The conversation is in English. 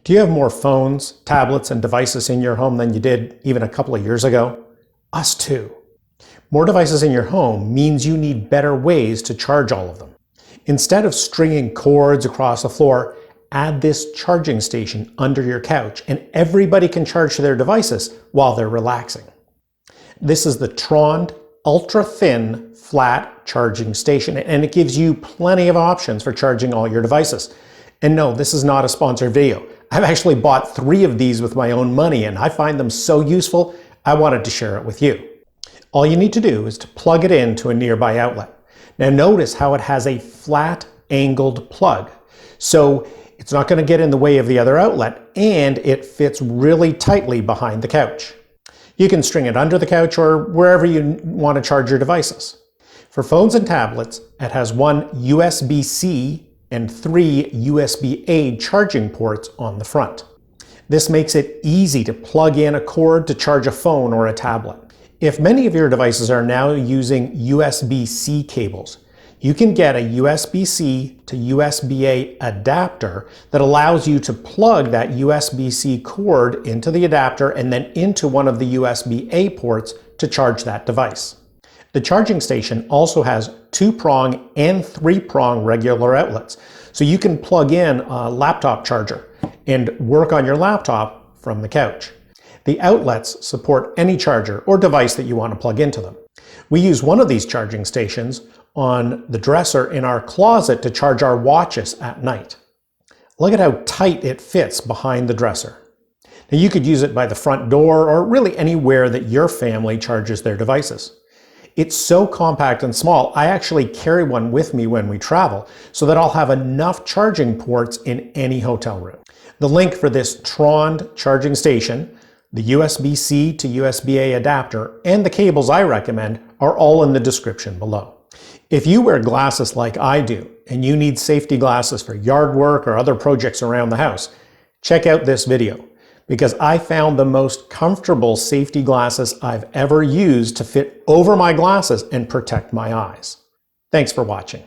Do you have more phones, tablets, and devices in your home than you did even a couple of years ago? Us too. More devices in your home means you need better ways to charge all of them. Instead of stringing cords across the floor, add this charging station under your couch and everybody can charge their devices while they're relaxing. This is the TROND ultra-thin flat charging station, and it gives you plenty of options for charging all your devices. And no, this is not a sponsored video. I've actually bought 3 of these with my own money and I find them so useful, I wanted to share it with you. All you need to do is to plug it into a nearby outlet. Now notice how it has a flat angled plug. So it's not going to get in the way of the other outlet and it fits really tightly behind the couch. You can string it under the couch or wherever you want to charge your devices. For phones and tablets, it has 1 USB-C and 3 USB-A charging ports on the front. This makes it easy to plug in a cord to charge a phone or a tablet. If many of your devices are now using USB-C cables, you can get a USB-C to USB-A adapter that allows you to plug that USB-C cord into the adapter and then into one of the USB-A ports to charge that device. The charging station also has 2-prong and 3-prong regular outlets, so you can plug in a laptop charger and work on your laptop from the couch. The outlets support any charger or device that you want to plug into them. We use one of these charging stations on the dresser in our closet to charge our watches at night. Look at how tight it fits behind the dresser. Now you could use it by the front door or really anywhere that your family charges their devices. It's so compact and small, I actually carry one with me when we travel so that I'll have enough charging ports in any hotel room. The link for this TROND charging station, the USB-C to USB-A adapter, and the cables I recommend are all in the description below. If you wear glasses like I do, and you need safety glasses for yard work or other projects around the house, check out this video, because I found the most comfortable safety glasses I've ever used to fit over my glasses and protect my eyes. Thanks for watching.